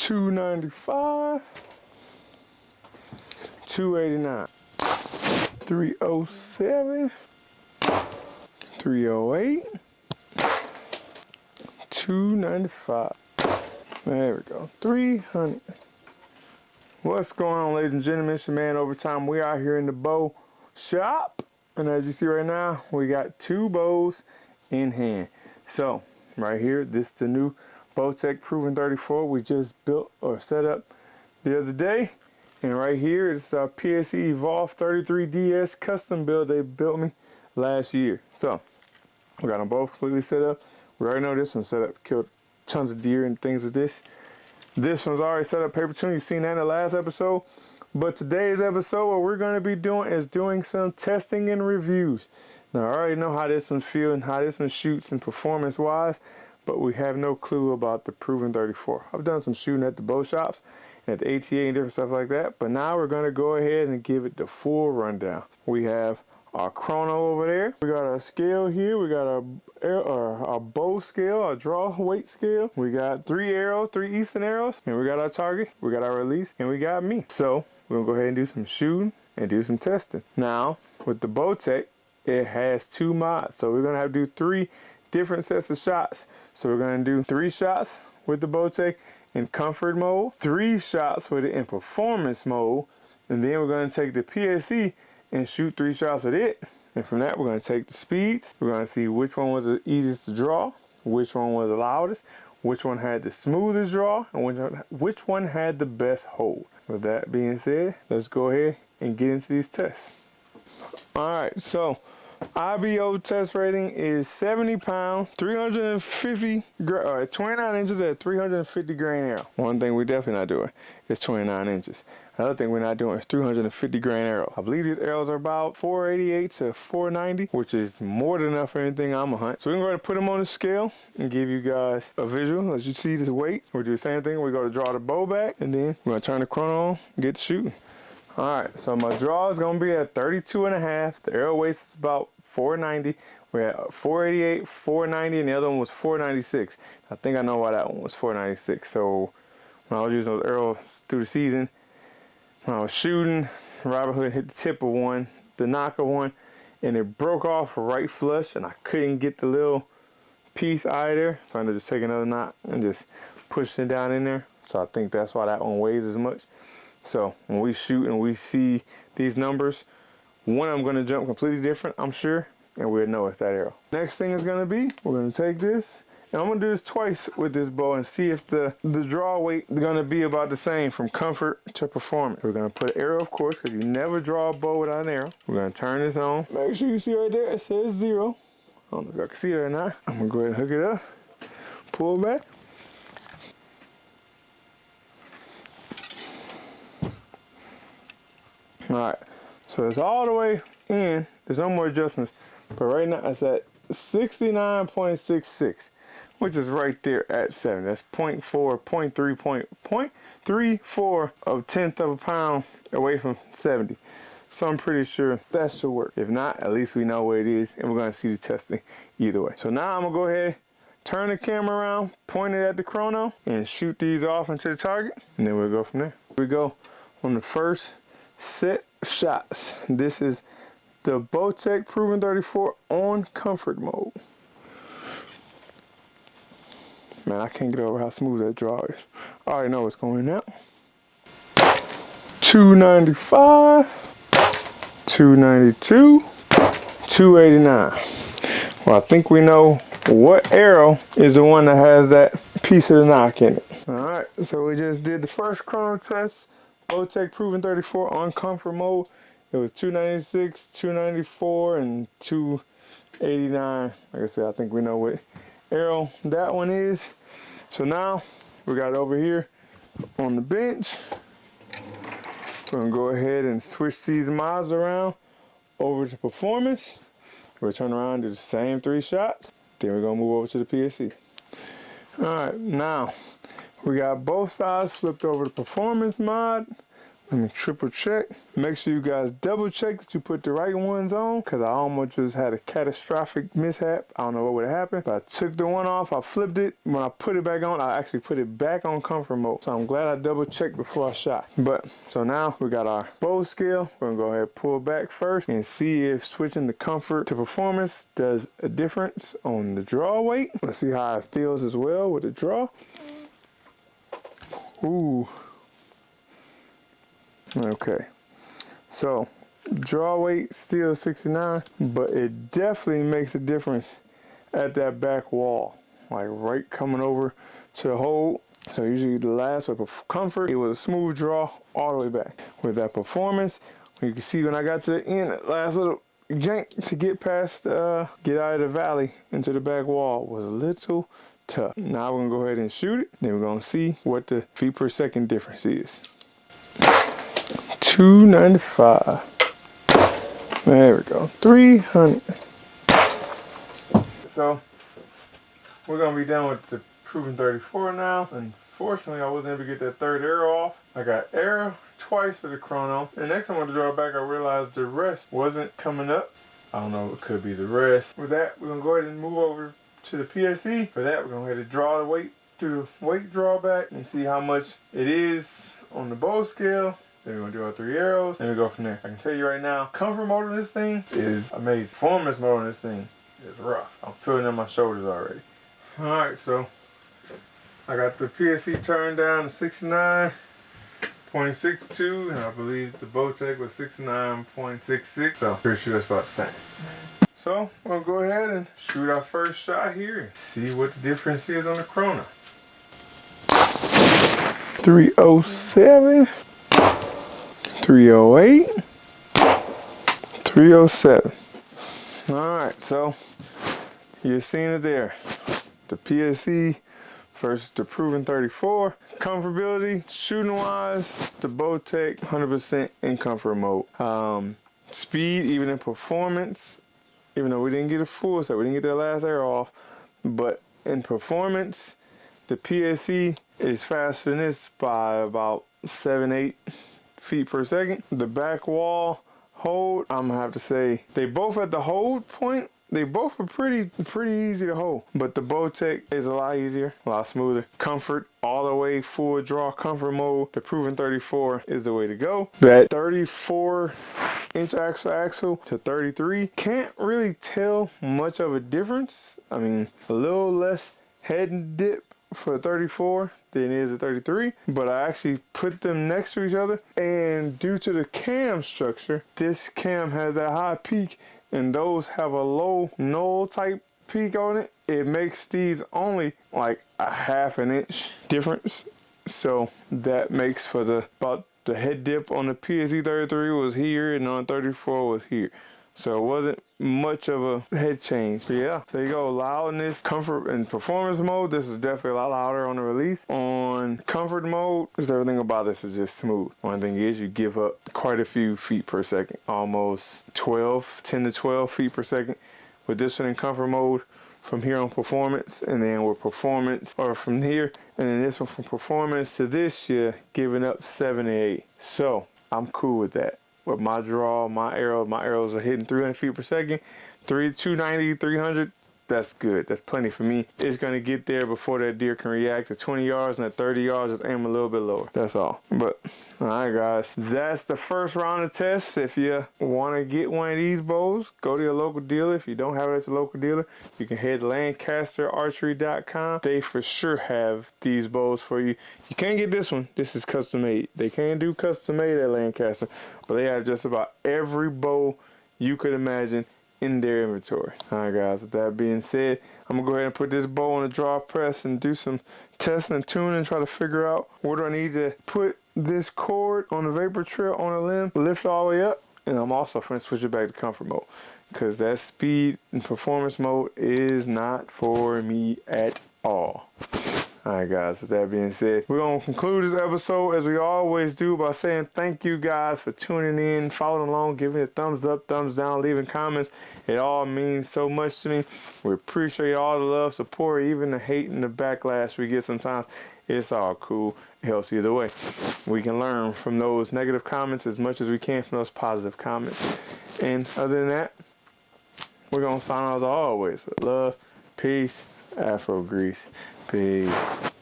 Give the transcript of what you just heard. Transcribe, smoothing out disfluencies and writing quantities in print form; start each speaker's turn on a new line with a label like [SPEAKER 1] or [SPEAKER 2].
[SPEAKER 1] 295, 289, 307, 308, 295. There we go. 300. What's going on, ladies and gentlemen? It's your man Overtime. We are here in the bow shop, and as you see right now, we got two bows in hand. So right here, this is the new BOWTECH Proven 34 we just built or set up the other day. And right here is our PSE Evolve 33DS custom build they built me last year. So we got them both completely set up. We already know this one's set up, killed tons of deer and things with this. This one's already set up paper tune. You've seen that in the last episode. But today's episode, what we're going to be doing is doing some testing and reviews. Now, I already know how this one feels and how this one shoots and performance-wise, but we have no clue about the Proven 34. I've done some shooting at the bow shops, at the ATA and different stuff like that, but now we're going to go ahead and give it the full rundown. We have our chrono over there. We got our scale here. We got our bow scale, our draw weight scale. We got 3 arrows, 3 Easton arrows, and we got our target, we got our release, and we got me. So we're gonna go ahead and do some shooting and do some testing. Now, with the BOWTECH, it has 2 mods, so we're gonna have to do 3 different sets of shots. So we're gonna do 3 shots with the BOWTECH in comfort mode, 3 shots with it in performance mode, and then we're gonna take the PSE and shoot 3 shots with it. And from that, we're gonna take the speeds. We're gonna see which one was the easiest to draw, which one was the loudest, which one had the smoothest draw, and which one had the best hold. With that being said, let's go ahead and get into these tests. All right, so IBO test rating is 70 pounds, 350, 29 inches at 350 grain arrow. One thing we're definitely not doing is 29 inches. Another thing we're not doing is 350 grain arrow. I believe these arrows are about 488 to 490, which is more than enough for anything I'm gonna hunt. So we're gonna go ahead and put them on the scale and give you guys a visual. As you see this weight, we'll do the same thing. We're gonna draw the bow back, and then we're gonna turn the chrono on and get shooting. All right, so my draw is gonna be at 32.5. The arrow weight is about 490. We're at 488, 490, and the other one was 496. I think I know why that one was 496. So when I was using those arrows through the season, when I was shooting, Robert Hood hit the tip of one, the knocker one, and it broke off right flush, and I couldn't get the little piece either. So I ended up just taking another knot and just pushing it down in there. So I think that's why that one weighs as much. So when we shoot and we see these numbers, one of them going to jump completely different, I'm sure, and we'll know it's that arrow. Next thing is going to be, we're going to take this, and I'm going to do this twice with this bow and see if the draw weight is going to be about the same from comfort to performance. We're going to put an arrow, of course, because you never draw a bow without an arrow. We're going to turn this on. Make sure you see right there, it says 0. I don't know if y'all can see it or not. I'm going to go ahead and hook it up, pull back. All right, so it's all the way in. There's no more adjustments, but right now it's at 69.66, which is right there at 7. That's 0.34 of 1/10 of a pound away from 70. So I'm pretty sure that should work. If not, at least we know where it is, and we're gonna see the testing either way. So now I'm gonna go ahead, turn the camera around, point it at the chrono, and shoot these off into the target, and then we'll go from there. Here we go on the first set of shots. This is the BOWTECH Proven 34 on comfort mode. Man, I can't get over how smooth that draw is. I already know what's going out. 295, 292, 289. Well, I think we know what arrow is the one that has that piece of the knock in it. All right, so we just did the first chrono test. BOWTECH Proven 34 on comfort mode. It was 296, 294, and 289. Like I said, I think we know what arrow that one is. So now we got it over here on the bench. We're gonna go ahead and switch these mods around over to performance. We'll turn around and do the same 3 shots. Then we're gonna move over to the PSE. All right, now we got both sides flipped over to performance mod. Let me triple check. Make sure you guys double check that you put the right ones on, because I almost just had a catastrophic mishap. I don't know what would have happened, but I took the one off, I flipped it. When I put it back on, I actually put it back on comfort mode. So I'm glad I double checked before I shot. But so now we got our bow scale. We're gonna go ahead and pull back first and see if switching the comfort to performance does a difference on the draw weight. Let's see how it feels as well with the draw. Ooh. Okay. So draw weight still 69, but it definitely makes a difference at that back wall, like right coming over to the hole. So usually the last with comfort, it was a smooth draw all the way back. With that performance, you can see when I got to the end, that last little jank to get past, get out of the valley into the back wall was a little tough. Now we're gonna go ahead and shoot it. Then we're gonna see what the feet per second difference is. 295. There we go. 300. So we're gonna be done with the Proven 34 now. Unfortunately, I wasn't able to get that third arrow off. I got arrow twice for the chrono. And next time I went to draw it back, I realized the rest wasn't coming up. I don't know, it could be the rest. With that, we're gonna go ahead and move over to the PSE. For that, we're gonna go ahead and draw the weight through the weight drawback and see how much it is on the bow scale. Then we're gonna do our 3 arrows, and we go from there. I can tell you right now, comfort mode on this thing is amazing. Performance mode on this thing is rough. I'm feeling it in my shoulders already. All right, so I got the PSE turned down to 69.62, and I believe the BOWTECH was 69.66. So pretty sure that's about the same. So we'll go ahead and shoot our first shot here and see what the difference is on the chrono. 307. 308, 307. All right, so you're seeing it there. The PSE versus the Proven 34. Comfortability, shooting wise, the BOWTECH 100% in comfort mode. Speed, even in performance, even though we didn't get a full set, we didn't get that last arrow off, but in performance, the PSE is faster than this by about 7-8 feet per second. The back wall hold, I'm gonna have to say they both at the hold point, they both are pretty easy to hold, but the BOWTECH is a lot easier, a lot smoother. Comfort all the way full draw comfort mode, the Proven 34 is the way to go. That 34-inch axle to 33, can't really tell much of a difference. I mean, a little less head and dip for 34 than it is a 33, but I actually put them next to each other, and due to the cam structure, this cam has a high peak and those have a low null type peak on it. It makes these only like a ½ an inch difference, so that makes for about the head dip on the PSE 33 was here and on 34 was here. So it wasn't much of a head change. But yeah, there you go. Loudness, comfort, and performance mode. This is definitely a lot louder on the release. On comfort mode, just everything about this is just smooth. One thing is you give up quite a few feet per second. Almost 10 to 12 feet per second. With this one in comfort mode, from here on performance, and then with performance, or from here, and then this one from performance to this, you're giving up 7 to 8. So I'm cool with that. With my draw, my arrows are hitting 300 feet per second, 290, 300. That's good. That's plenty for me. It's going to get there before that deer can react to 20 yards, and at 30 yards, just aim a little bit lower. That's all. But, all right, guys. That's the first round of tests. If you want to get one of these bows, go to your local dealer. If you don't have it at your local dealer, you can head to LancasterArchery.com. They for sure have these bows for you. You can't get this one. This is custom made. They can do custom made at Lancaster, but they have just about every bow you could imagine in their inventory. Alright guys, with that being said, I'm gonna go ahead and put this bow on the draw press and do some testing and tuning and try to figure out where do I need to put this cord on the vapor trail on the limb, lift all the way up, and I'm also going to switch it back to comfort mode because that speed and performance mode is not for me at all. Alright guys, with that being said, we're going to conclude this episode as we always do by saying thank you guys for tuning in, following along, giving it a thumbs up, thumbs down, leaving comments. It all means so much to me. We appreciate all the love, support, even the hate and the backlash we get sometimes. It's all cool. It helps either way. We can learn from those negative comments as much as we can from those positive comments. And other than that, we're going to sign out as always with love, peace, Afro Grease. Peace.